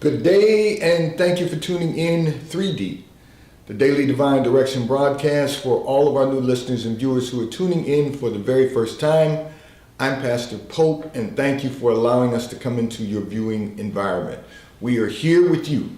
Good day, and thank you for tuning in 3D, the Daily Divine Direction broadcast for all of our new listeners and viewers who are tuning in for the very first time. I'm Pastor Pope, and thank you for allowing us to come into your viewing environment. We are here with you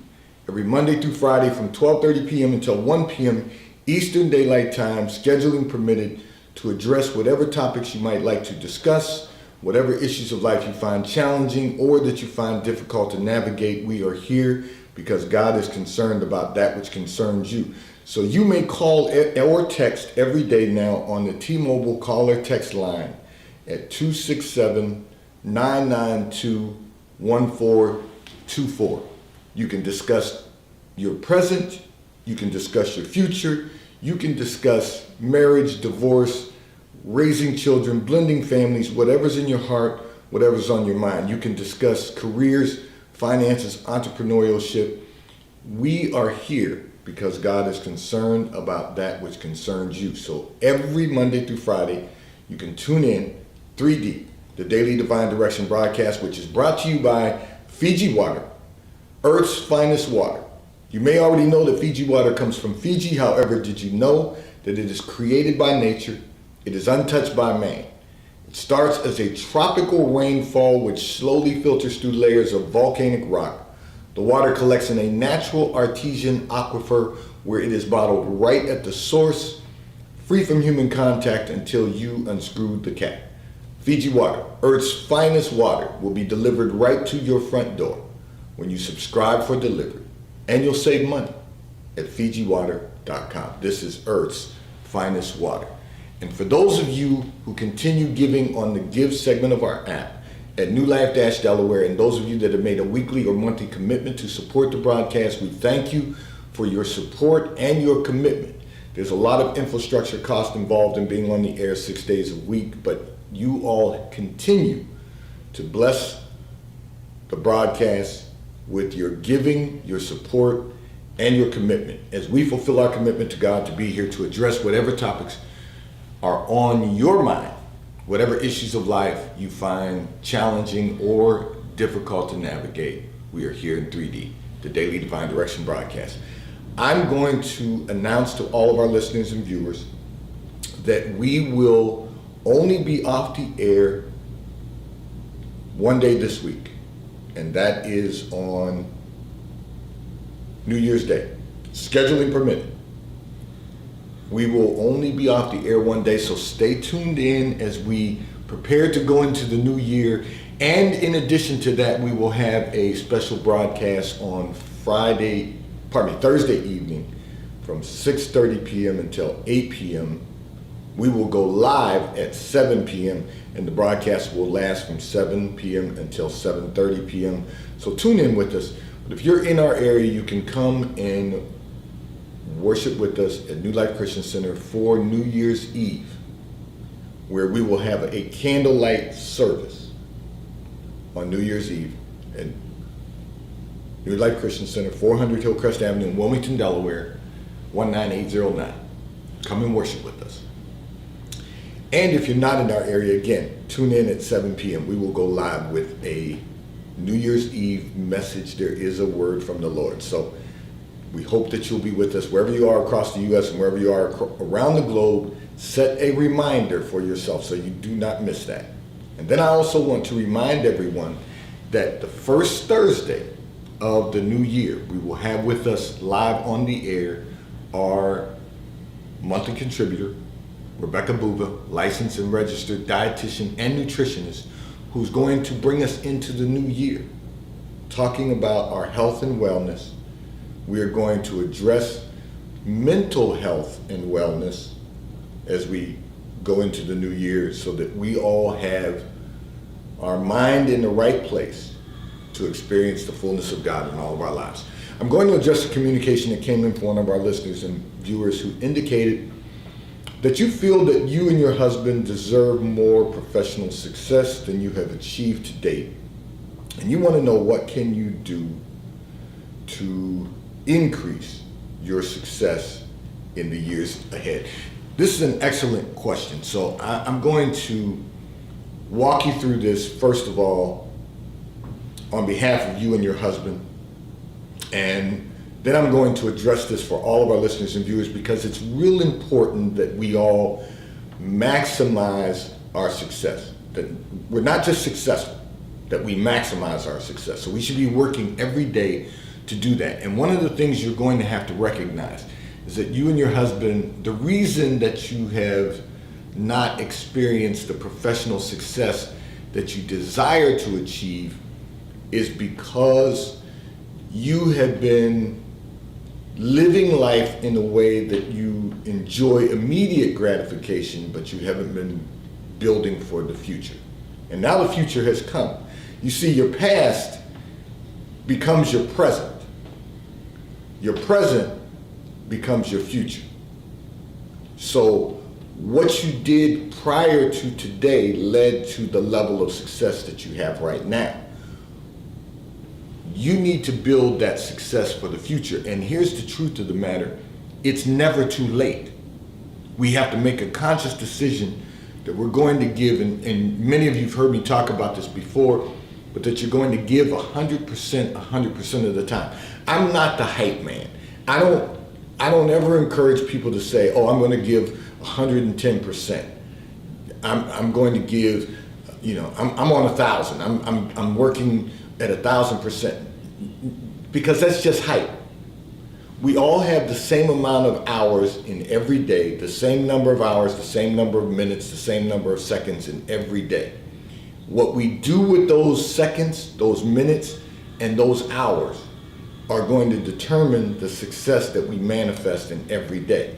every Monday through Friday from 12:30 p.m. until 1 p.m. Eastern Daylight Time, scheduling permitted, to address whatever topics you might like to discuss, whatever issues of life you find challenging or that you find difficult to navigate. We are here because God is concerned about that which concerns you. So you may call or text every day now on the T-Mobile caller text line at 267-992-1424. You can discuss your present, you can discuss your future, you can discuss marriage, divorce, raising children, blending families, whatever's in your heart, whatever's on your mind. You can discuss careers, finances, entrepreneurship. We are here because God is concerned about that which concerns you. So every Monday through Friday, you can tune in 3D, the Daily Divine Direction broadcast, which is brought to you by Fiji Water, Earth's finest water. You may already know that Fiji water comes from Fiji. However, did you know that it is created by nature? It is untouched by man. It starts as a tropical rainfall which slowly filters through layers of volcanic rock. The water collects in a natural artesian aquifer where it is bottled right at the source, free from human contact until you unscrew the cap. Fiji Water, Earth's finest water, will be delivered right to your front door when you subscribe for delivery. And you'll save money at FijiWater.com. This is Earth's finest water. And for those of you who continue giving on the Give segment of our app at New Life Delaware, and those of you that have made a weekly or monthly commitment to support the broadcast, we thank you for your support and your commitment. There's a lot of infrastructure cost involved in being on the air 6 days a week, but you all continue to bless the broadcast with your giving, your support, and your commitment as we fulfill our commitment to God to be here to address whatever topics are on your mind, whatever issues of life you find challenging or difficult to navigate. We are here in 3D, the Daily Divine Direction broadcast. I'm going to announce to all of our listeners and viewers that we will only be off the air one day this week, and that is on New Year's Day, scheduling permitted. We will only be off the air one day, so stay tuned in as we prepare to go into the new year. And in addition to that, we will have a special broadcast on Thursday evening from 6:30 p.m. until 8 p.m. We will go live at 7 p.m. and the broadcast will last from 7 p.m. until 7:30 p.m. So tune in with us. But if you're in our area, you can come and worship with us at New Life Christian Center for New Year's Eve, where we will have a candlelight service on New Year's Eve at New Life Christian Center, 400 Hillcrest Avenue in Wilmington, Delaware, 19809. Come and worship with us. And if you're not in our area, again, tune in at 7 p.m. We will go live with a New Year's Eve message. There is a word from the Lord. So we hope that you'll be with us wherever you are across the U.S. and wherever you are around the globe. Set a reminder for yourself so you do not miss that. And then I also want to remind everyone that the first Thursday of the new year, we will have with us live on the air our monthly contributor, Rebecca Buva, licensed and registered dietitian and nutritionist, who's going to bring us into the new year, talking about our health and wellness. We are going to address mental health and wellness as we go into the new year so that we all have our mind in the right place to experience the fullness of God in all of our lives. I'm going to address a communication that came in from one of our listeners and viewers who indicated that you feel that you and your husband deserve more professional success than you have achieved to date. And you want to know what can you do to increase your success in the years ahead. This is an excellent question. So I'm going to walk you through this, first of all, on behalf of you and your husband, And then I'm going to address this for all of our listeners and viewers because it's real important that we all maximize our success. That we're not just successful, that we maximize our success. So we should be working every day to do that. And one of the things you're going to have to recognize is that you and your husband, the reason that you have not experienced the professional success that you desire to achieve is because you have been living life in a way that you enjoy immediate gratification, but you haven't been building for the future. And now the future has come. You see, your past becomes your present. Your present becomes your future. So what you did prior to today led to the level of success that you have right now. You need to build that success for the future. And here's the truth of the matter. It's never too late. We have to make a conscious decision that we're going to give, and many of you have heard me talk about this before, but that you're going to give 100% of the time. I'm not the hype man. I don't ever encourage people to say, oh, I'm going to give 110%. I'm going to give, I'm on 1,000. I'm working at 1,000%, because that's just hype. We all have the same amount of hours in every day, the same number of hours, the same number of minutes, the same number of seconds in every day. What we do with those seconds, those minutes, and those hours are going to determine the success that we manifest in every day.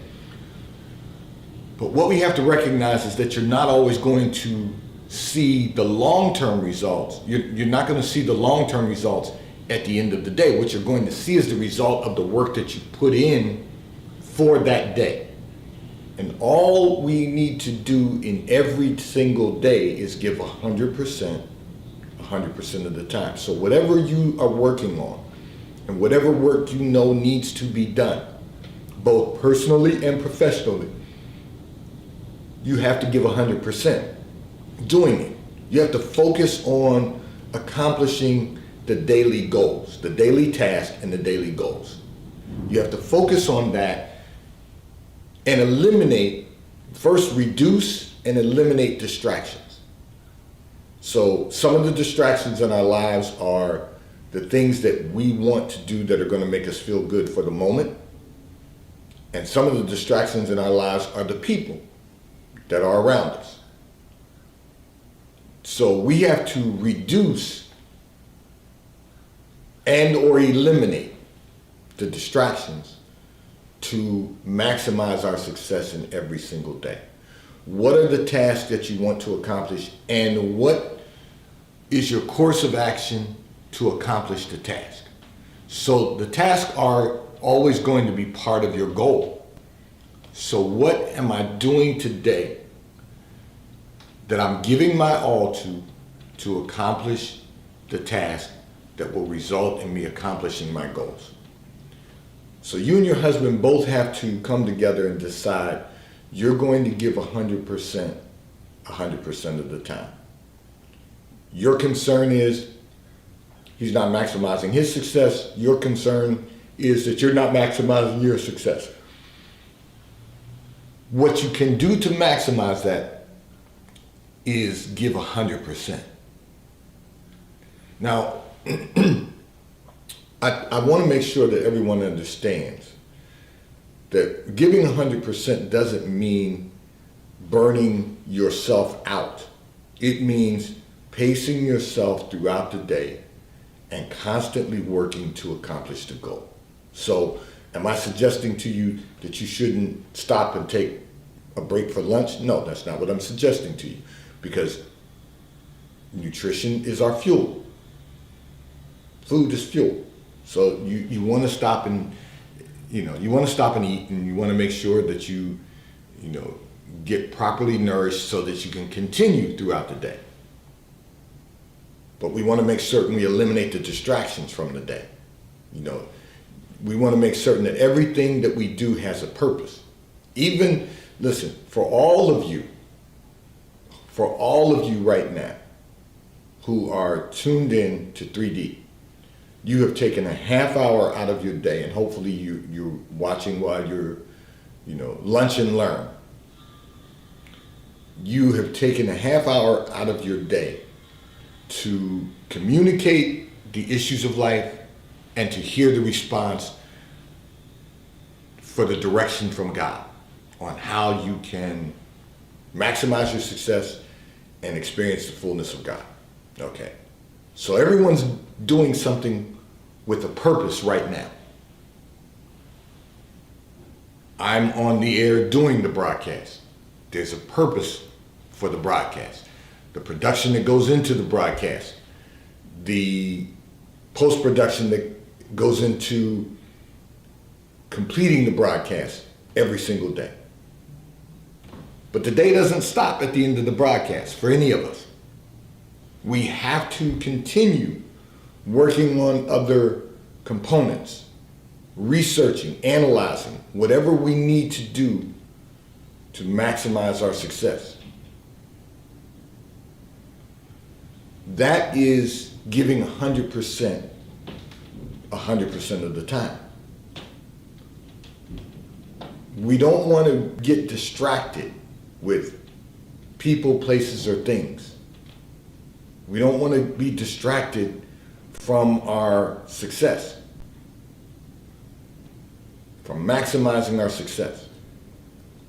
But what we have to recognize is that you're not always going to see the long-term results. You're not going to see the long-term results at the end of the day. What you're going to see is the result of the work that you put in for that day. And all we need to do in every single day is give 100% of the time. So whatever you are working on and whatever work you know needs to be done, both personally and professionally, you have to give 100% doing it. You have to focus on accomplishing the daily goals, the daily task and the daily goals. You have to focus on that and reduce and eliminate distractions. So some of the distractions in our lives are the things that we want to do that are going to make us feel good for the moment. And some of the distractions in our lives are the people that are around us. So we have to reduce and or eliminate the distractions to maximize our success in every single day. What are the tasks that you want to accomplish, and what is your course of action to accomplish the task? So the tasks are always going to be part of your goal. So what am I doing today that I'm giving my all to accomplish the task that will result in me accomplishing my goals? So you and your husband both have to come together and decide you're going to give 100% of the time. Your concern is he's not maximizing his success. Your concern is that you're not maximizing your success. What you can do to maximize that is give 100%. Now, I want to make sure that everyone understands that giving 100% doesn't mean burning yourself out. It means pacing yourself throughout the day and constantly working to accomplish the goal. So, am I suggesting to you that you shouldn't stop and take a break for lunch? No, that's not what I'm suggesting to you, because nutrition is our fuel. Food is fuel. So you want to stop and eat, and you want to make sure that you get properly nourished so that you can continue throughout the day. But we want to make certain we eliminate the distractions from the day. We want to make certain that everything that we do has a purpose. Even, listen, for all of you right now who are tuned in to 3D, You have taken a half hour out of your day, and hopefully you're watching while you're, lunch and learn. You have taken a half hour out of your day to communicate the issues of life and to hear the response for the direction from God on how you can maximize your success and experience the fullness of God. Okay. So everyone's doing something with a purpose right now. I'm on the air doing the broadcast. There's a purpose for the broadcast. The production that goes into the broadcast, the post-production that goes into completing the broadcast every single day. But the day doesn't stop at the end of the broadcast for any of us. We have to continue working on other components, researching, analyzing, whatever we need to do to maximize our success. That is giving 100% of the time. We don't want to get distracted with people, places, or things. We don't want to be distracted from our success, from maximizing our success.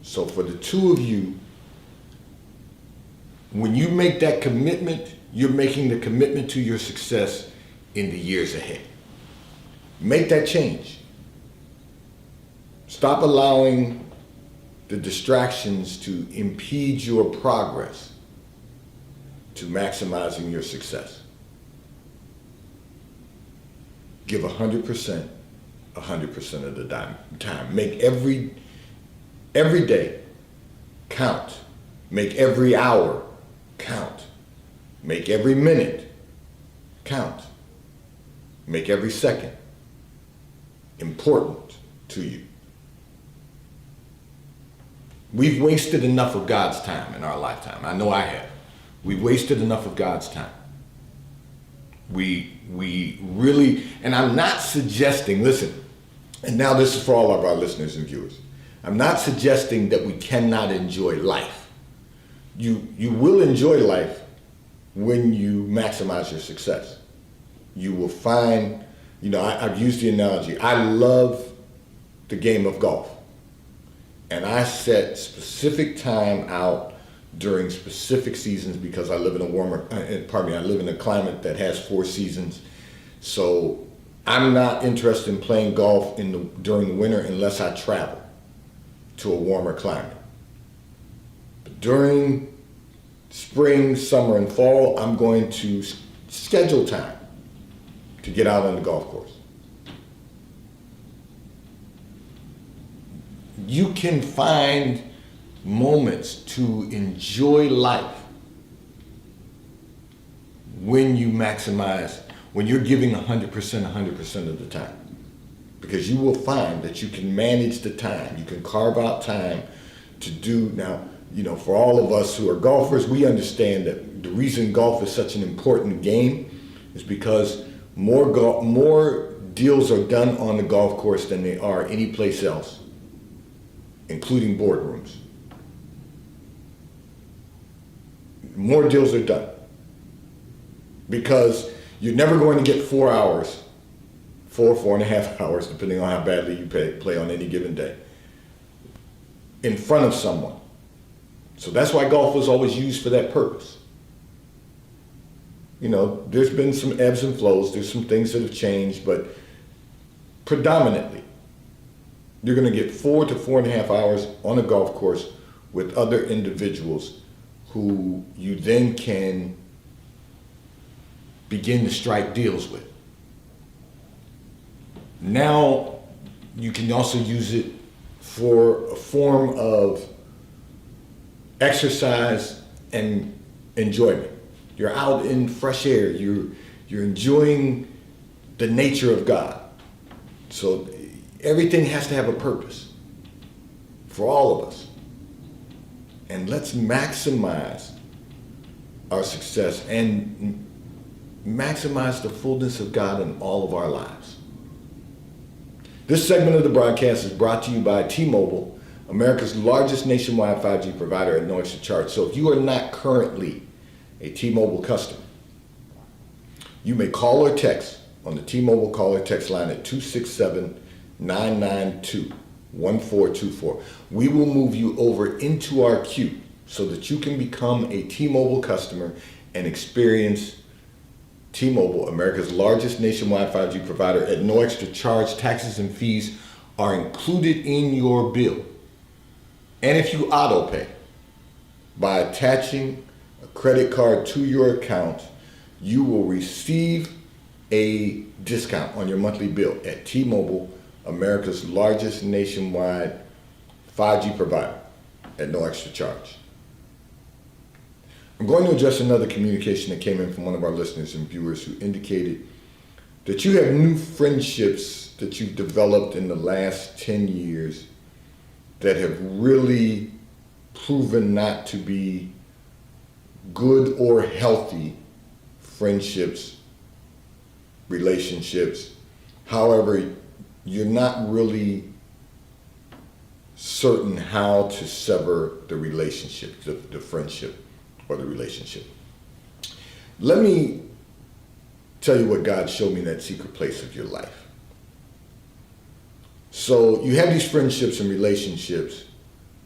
So for the two of you, when you make that commitment, you're making the commitment to your success in the years ahead. Make that change. Stop allowing the distractions to impede your progress to maximizing your success. Give 100% of the time. Make every day count. Make every hour count. Make every minute count. Make every second important to you. We've wasted enough of God's time in our lifetime. I know I have. We've wasted enough of God's time. We really, and I'm not suggesting, listen, and now this is for all of our listeners and viewers. I'm not suggesting that we cannot enjoy life. You will enjoy life when you maximize your success. You will find, I've used the analogy, I love the game of golf. And I set specific time out during specific seasons because I live in I live in a climate that has 4 seasons. So I'm not interested in playing golf during the winter unless I travel to a warmer climate. But during spring, summer, and fall, I'm going to schedule time to get out on the golf course. You can find moments to enjoy life when you maximize, when you're giving 100% of the time. Because you will find that you can manage the time. You can carve out time to do. Now, for all of us who are golfers, we understand that the reason golf is such an important game is because more deals are done on the golf course than they are any place else, including boardrooms. More deals are done because you're never going to get 4 hours, 4.5 hours, depending on how badly you play on any given day, in front of someone. So that's why golf was always used for that purpose. There's been some ebbs and flows, there's some things that have changed, but predominantly, you're going to get 4 to 4.5 hours on a golf course with other individuals who you then can begin to strike deals with. Now, you can also use it for a form of exercise and enjoyment. You're out in fresh air, you're enjoying the nature of God. So everything has to have a purpose for all of us. And let's maximize our success and maximize the fullness of God in all of our lives. This segment of the broadcast is brought to you by T-Mobile, America's largest nationwide 5G provider at no extra charge. So if you are not currently a T-Mobile customer, you may call or text on the T-Mobile call or text line at 267-992-1424. We will move you over into our queue so that you can become a T-Mobile customer and experience T-Mobile, America's largest nationwide 5G provider at no extra charge. Taxes and fees are included in your bill. And if you auto pay by attaching a credit card to your account, you will receive a discount on your monthly bill at T-Mobile, America's largest nationwide 5G provider at no extra charge. I'm going to address another communication that came in from one of our listeners and viewers who indicated that you have new friendships that you've developed in the last 10 years that have really proven not to be good or healthy friendships, relationships. However, you're not really certain how to sever the relationship, the friendship or the relationship. Let me tell you what God showed me in that secret place of your life. So you have these friendships and relationships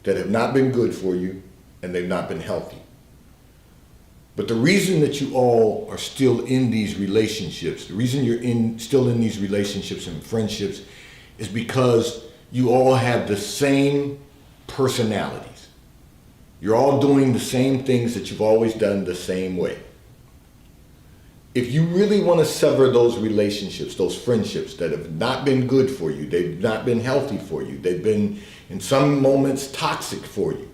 that have not been good for you and they've not been healthy. But the reason that you all are still in these relationships, the reason you're still in these relationships and friendships is because you all have the same personalities. You're all doing the same things that you've always done the same way. If you really want to sever those relationships, those friendships that have not been good for you, they've not been healthy for you, they've been in some moments toxic for you,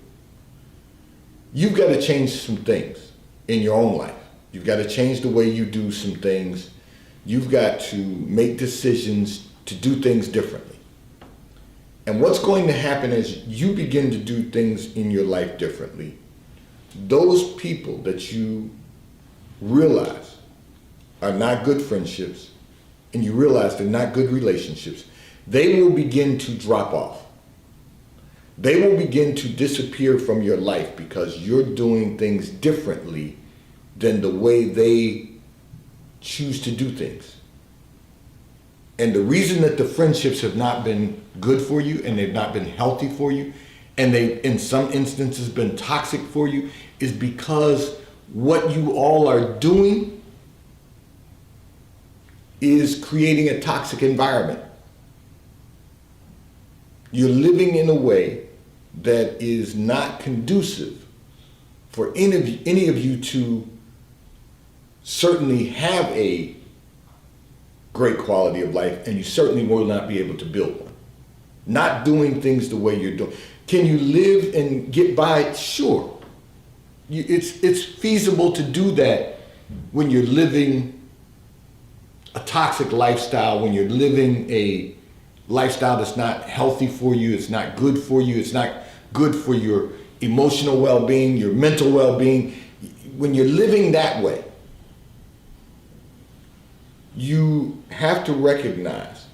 you've got to change some things in your own life. You've got to change the way you do some things. You've got to make decisions to do things differently. And what's going to happen as you begin to do things in your life differently, those people that you realize are not good friendships and you realize they're not good relationships, they will begin to drop off. They will begin to disappear from your life because you're doing things differently than the way they choose to do things. And the reason that the friendships have not been good for you and they've not been healthy for you, and they've in some instances been toxic for you, is because what you all are doing is creating a toxic environment. You're living in a way that is not conducive for any of you to certainly have a great quality of life, and you certainly will not be able to build one. Not doing things the way you're doing. Can you live and get by? Sure. It's feasible to do that when you're living a toxic lifestyle, when you're living a lifestyle that's not healthy for you, it's not good for you, it's not good for your emotional well-being, your mental well-being. When you're living that way, you have to recognize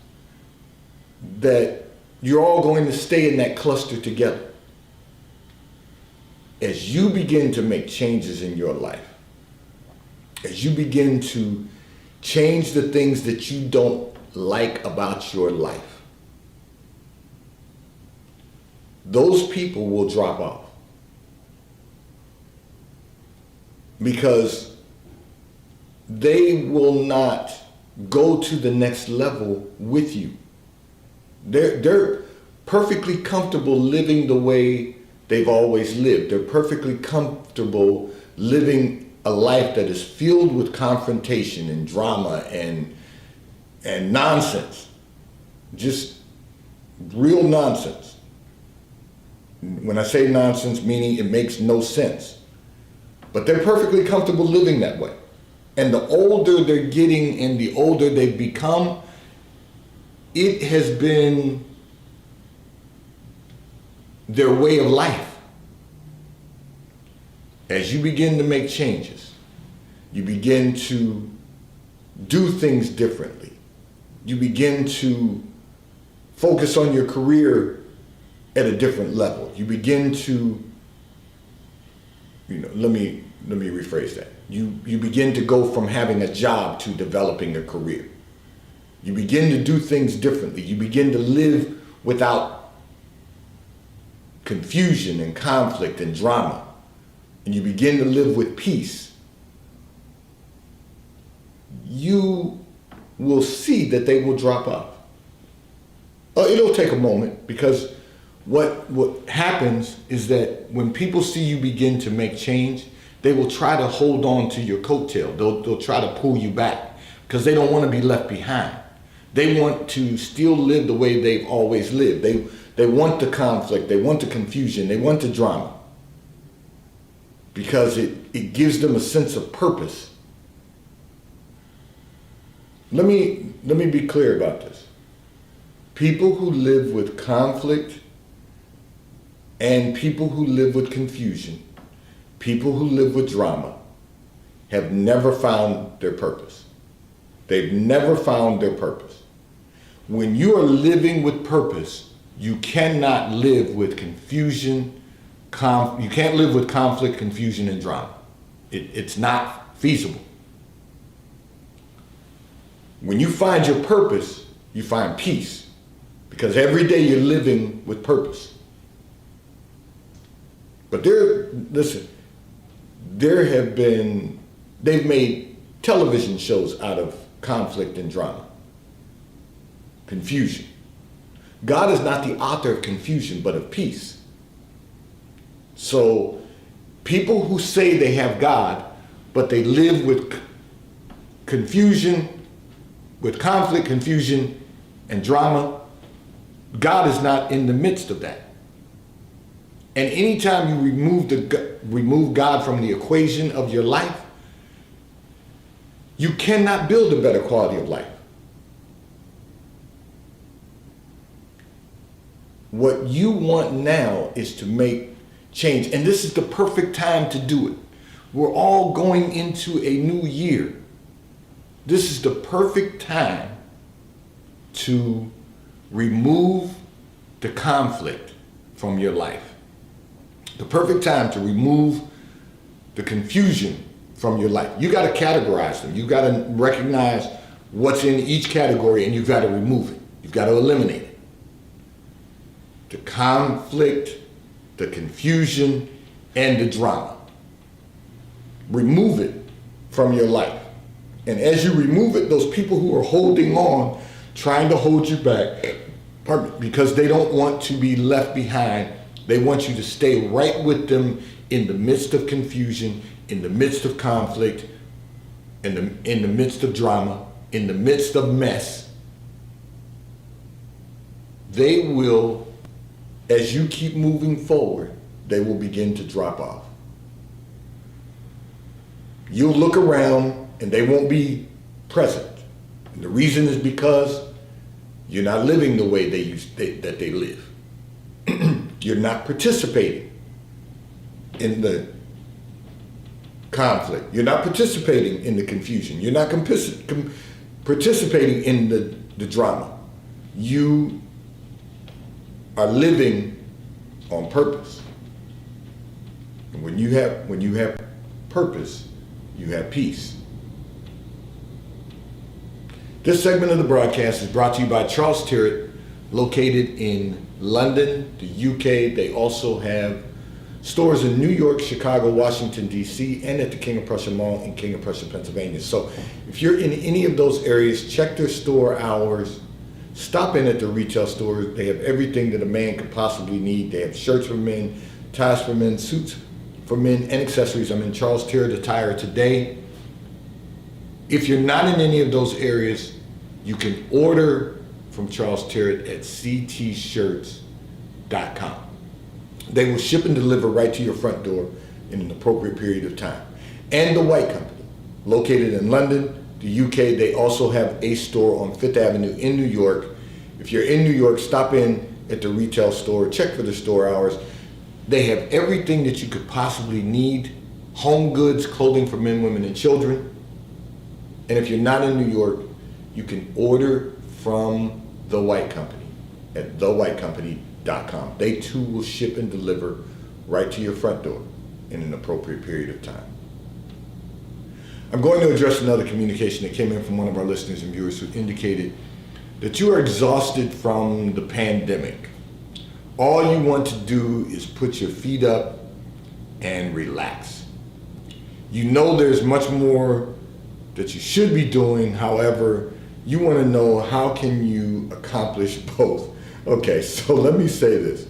that you're all going to stay in that cluster together. As you begin to make changes in your life, as you begin to change the things that you don't like about your life, those people will drop off. Because they will not go to the next level with you. They're perfectly comfortable living the way they've always lived. They're perfectly comfortable living a life that is filled with confrontation and drama and nonsense. Just real nonsense. When I say nonsense, meaning it makes no sense. But they're perfectly comfortable living that way. And the older they're getting and the older they've become, it has been their way of life. As you begin to make changes, you begin to do things differently. You begin to focus on your career at a different level. You begin to, let me rephrase that. You begin to go from having a job to developing a career. You begin to do things differently. You begin to live without confusion and conflict and drama. And you begin to live with peace. You will see that they will drop off. It'll take a moment, because what happens is that when people see you begin to make change, they will try to hold on to your coattail. They'll try to pull you back because they don't want to be left behind. They want to still live the way they've always lived. They want the conflict, they want the confusion, they want the drama, because it gives them a sense of purpose. Let me be clear about this. People who live with conflict and people who live with confusion, people who live with drama, have never found their purpose. They've never found their purpose. When you are living with purpose, you cannot live with confusion. You can't live with conflict, confusion, and drama. It's not feasible. When you find your purpose, you find peace, because every day you're living with purpose. But they've made television shows out of conflict and drama, confusion. God is not the author of confusion, but of peace. So people who say they have God, but they live with confusion, with conflict, confusion, and drama, God is not in the midst of that. And anytime you remove God from the equation of your life, you cannot build a better quality of life. What you want now is to make change, and this is the perfect time to do it. We're all going into a new year. This is the perfect time to remove the conflict from your life. The perfect time to remove the confusion from your life. You got to categorize them. You got to recognize what's in each category, and you've got to remove it. You've got to eliminate it. The conflict, the confusion, and the drama. Remove it from your life. And as you remove it, those people who are holding on, trying to hold you back, because they don't want to be left behind, they want you to stay right with them in the midst of confusion, in the midst of conflict, in the midst of drama, in the midst of mess. They will, as you keep moving forward, they will begin to drop off. You'll look around and they won't be present. And the reason is because you're not living the way that they live. You're not participating in the conflict. You're not participating in the confusion. You're not participating in the drama. You are living on purpose. And when you have purpose, you have peace. This segment of the broadcast is brought to you by Charles Tyrwhitt, located in London, the UK. They also have stores in New York, Chicago, Washington, D.C., and at the King of Prussia Mall in King of Prussia, Pennsylvania. So if you're in any of those areas, check their store hours. Stop in at the retail store. They have everything that a man could possibly need. They have shirts for men, ties for men, suits for men, and accessories. I'm in Charles Tyrwhitt Attire today. If you're not in any of those areas, you can order from Charles Tyrwhitt at ctshirts.com. They will ship and deliver right to your front door in an appropriate period of time. And the White Company, located in London, the UK, they also have a store on Fifth Avenue in New York. If you're in New York, stop in at the retail store, check for the store hours. They have everything that you could possibly need: home goods, clothing for men, women, and children. And if you're not in New York, you can order from The White Company at thewhitecompany.com. They too will ship and deliver right to your front door in an appropriate period of time. I'm going to address another communication that came in from one of our listeners and viewers who indicated that you are exhausted from the pandemic. All you want to do is put your feet up and relax. You know there's much more that you should be doing. However, you want to know, how can you accomplish both? Okay, so let me say this.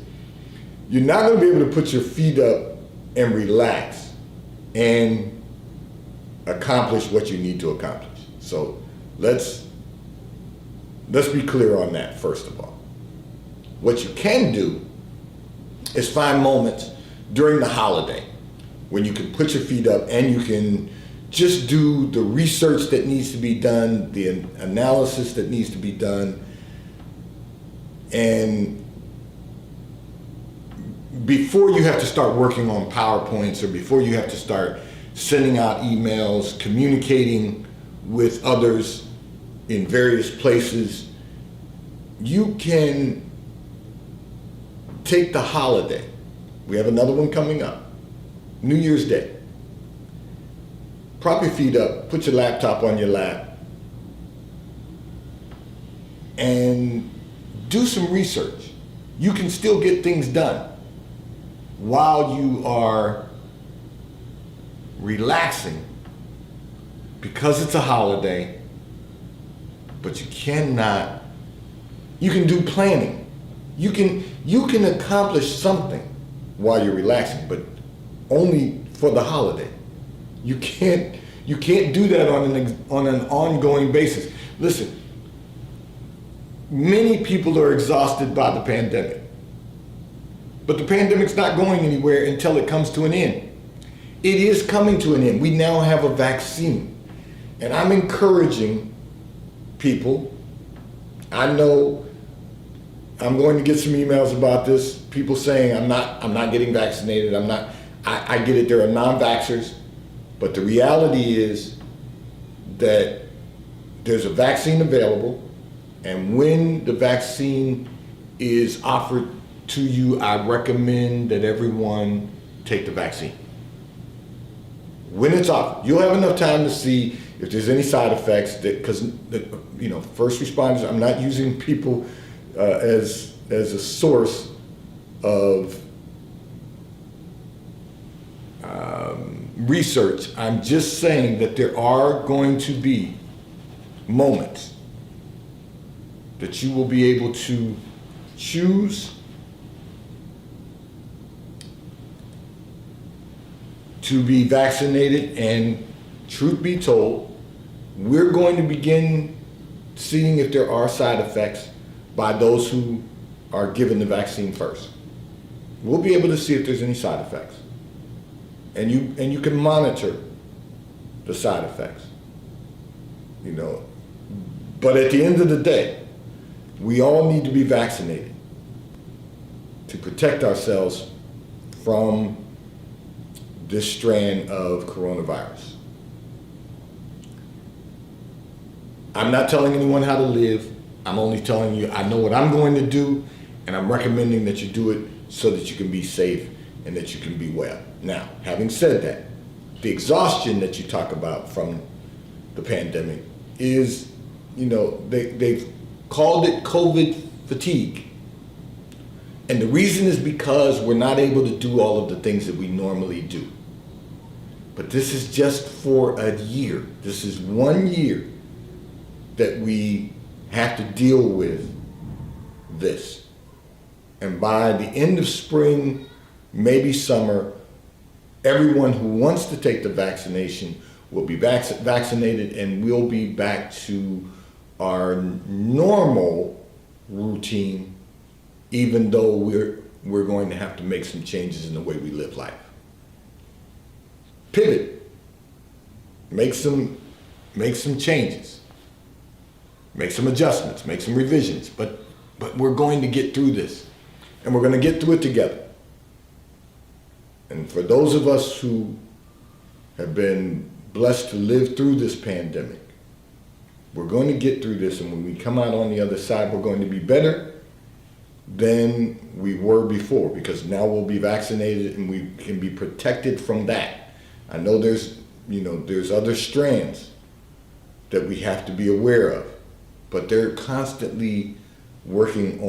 You're not going to be able to put your feet up and relax and accomplish what you need to accomplish. So let's be clear on that first of all. What you can do is find moments during the holiday when you can put your feet up and you can just do the research that needs to be done, the analysis that needs to be done, and before you have to start working on PowerPoints or before you have to start sending out emails, communicating with others in various places, you can take the holiday. We have another one coming up, New Year's Day. Prop your feet up, put your laptop on your lap, and do some research. You can still get things done while you are relaxing because it's a holiday, but you can do planning. You can accomplish something while you're relaxing, but only for the holiday. You can't do that on an ongoing basis. Listen, many people are exhausted by the pandemic, but the pandemic's not going anywhere until it comes to an end. It is coming to an end. We now have a vaccine, and I'm encouraging people. I know I'm going to get some emails about this. People saying I'm not getting vaccinated. I get it. There are non-vaxxers. But the reality is that there's a vaccine available, and when the vaccine is offered to you, I recommend that everyone take the vaccine. When it's offered, you'll have enough time to see if there's any side effects, because first responders, I'm not using people as a source of research. I'm just saying that there are going to be moments that you will be able to choose to be vaccinated, and truth be told, we're going to begin seeing if there are side effects by those who are given the vaccine first. We'll be able to see if there's any side effects. And you can monitor the side effects, But at the end of the day, we all need to be vaccinated to protect ourselves from this strand of coronavirus. I'm not telling anyone how to live. I'm only telling you I know what I'm going to do, and I'm recommending that you do it so that you can be safe and that you can be well. Now, having said that, the exhaustion that you talk about from the pandemic is, they've called it COVID fatigue. And the reason is because we're not able to do all of the things that we normally do. But this is just for a year. This is 1 year that we have to deal with this. And by the end of spring, maybe summer, everyone who wants to take the vaccination will be vaccinated, and we'll be back to our normal routine, even though we're going to have to make some changes in the way we live life. Pivot. Make some changes. Make some adjustments, make some revisions, but we're going to get through this, and we're going to get through it together. And for those of us who have been blessed to live through this pandemic, We're going to get through this, and when we come out on the other side, we're going to be better than we were before, because now we'll be vaccinated and we can be protected from that. I know there's other strands that we have to be aware of, but they're constantly working